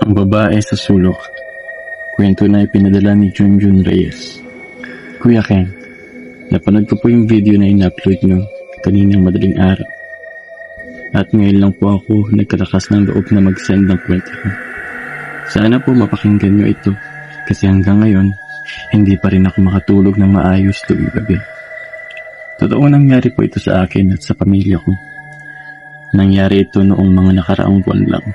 Ang babae sa sulok. Kwento na ipinadala ni Junjun Reyes. Kuya Ken, napanood ko po yung video na in-upload nyo kaninang madaling araw. At ngayon lang po ako nagkalakas ng loob na mag-send ng kwento ko. Sana po mapakinggan nyo ito kasi hanggang ngayon, hindi pa rin ako makatulog ng maayos tuwing gabi. Totoo nangyari po ito sa akin at sa pamilya ko. Nangyari ito noong mga nakaraang buwan lang.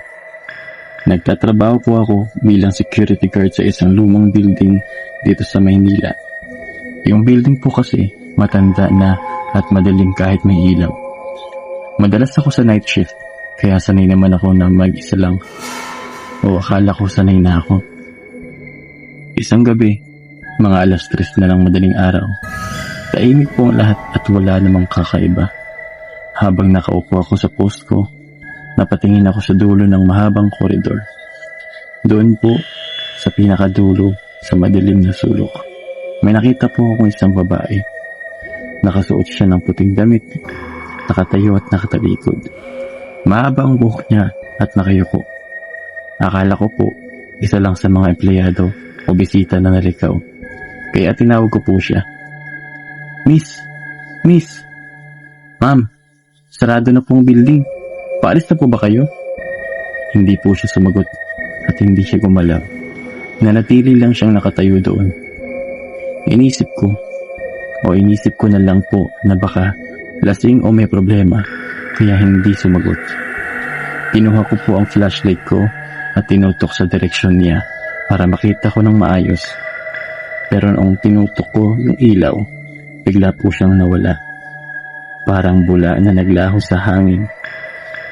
Nagtatrabaho po ako bilang security guard sa isang lumang building dito sa Maynila. Yung building po kasi matanda na at madilim kahit may ilaw. Madalas ako sa night shift kaya sanay naman ako na mag-isa lang. O akala ko sanay na ako. Isang gabi, mga 3:00 na lang madaling araw. Tahimik po ang lahat at wala namang kakaiba. Habang nakaupo ako sa post ko, napatingin ako sa dulo ng mahabang koridor. Doon po, sa pinakadulo, sa madilim na sulok, may nakita po akong isang babae. Nakasuot siya ng puting damit, nakatayo at nakatalikod. Mahaba ang buhok niya at nakayuko. Akala ko po, isa lang sa mga empleyado o bisita na nalikaw. Kaya tinawag ko po siya. Miss! Miss! Ma'am, sarado na pong building. Paalis na po ba kayo? Hindi po siya sumagot at hindi siya gumalaw. Nanatili lang siyang nakatayo doon. Inisip ko na lang po na baka lasing o may problema kaya hindi sumagot. Kinuha ko po ang flashlight ko at tinutok sa direksyon niya para makita ko ng maayos. Pero noong tinutok ko yung ilaw, bigla po siyang nawala. Parang bula na naglaho sa hangin.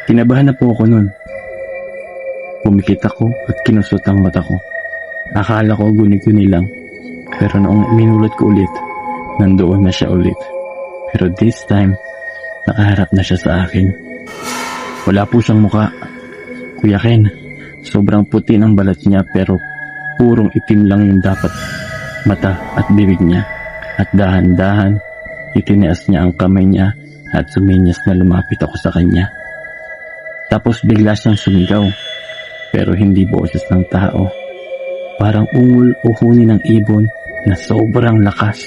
Kinabahan na po ako nun. Pumikit ako at kinusot ang mata ko. Akala ko guni-guni lang. Pero noong minulot ko ulit, nandoon na siya ulit. Pero this time, nakaharap na siya sa akin. Wala po siyang muka. Kuya Ken, sobrang puti ng balat niya pero purong itim lang yung dapat mata at bibig niya. At dahan-dahan, itinaas niya ang kamay niya at suminyas na lumapit ako sa kanya. Tapos bigla siyang sumigaw, pero hindi boses ng tao. Parang ungol o huni ng ibon na sobrang lakas.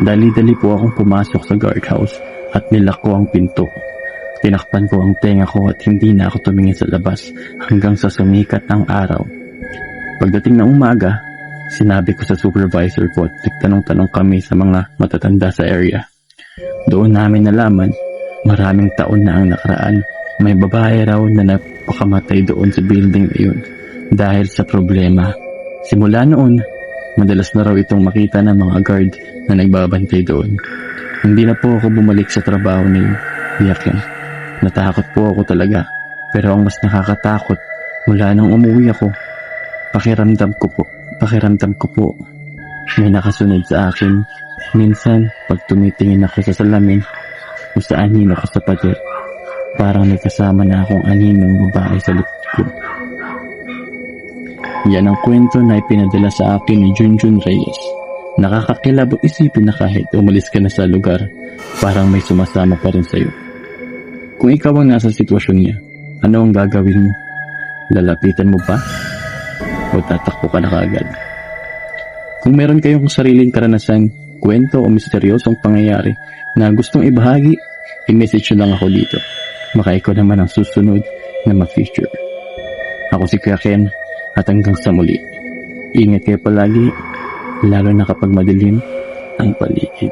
Dali-dali po akong pumasok sa guardhouse at nilak ko ang pinto. Tinakpan ko ang tenga ko at hindi na ako tumingin sa labas hanggang sa sumikat ang araw. Pagdating ng umaga, sinabi ko sa supervisor ko at nagtanong-tanong kami sa mga matatanda sa area. Doon namin nalaman, maraming taon na ang nakaraan. May babae raw na napakamatay doon sa building na yun dahil sa problema. Simula noon, madalas na raw itong makita ng mga guard na nagbabantay doon. Hindi na po ako bumalik sa trabaho ni Yakin. Natakot po ako talaga. Pero ang mas nakakatakot, mula nang umuwi ako, pakiramdam ko po, may nakasunod sa akin. Minsan, pag tumitingin ako sa salamin, kung saan ako sa pader, parang may kasama na akong aninong babae sa likod ko. Yan ang kwento na ipinadala sa akin ni Junjun Reyes. Nakakakilabot isipin na kahit umalis ka na sa lugar, parang may sumasama pa rin sa'yo. Kung ikaw ang nasa sitwasyon niya, ano ang gagawin mo? Lalapitan mo pa? O tatakbo ka na kaagad? Kung meron kayong sariling karanasan, kwento o misteryosong pangyayari na gustong ibahagi, i-message nyo lang ako dito. Baka ikaw naman ang susunod na ma-feature. Ako si Kuya Ken at hanggang sa muli. Ingat kayo palagi, lalo na kapag madilim ang paligid.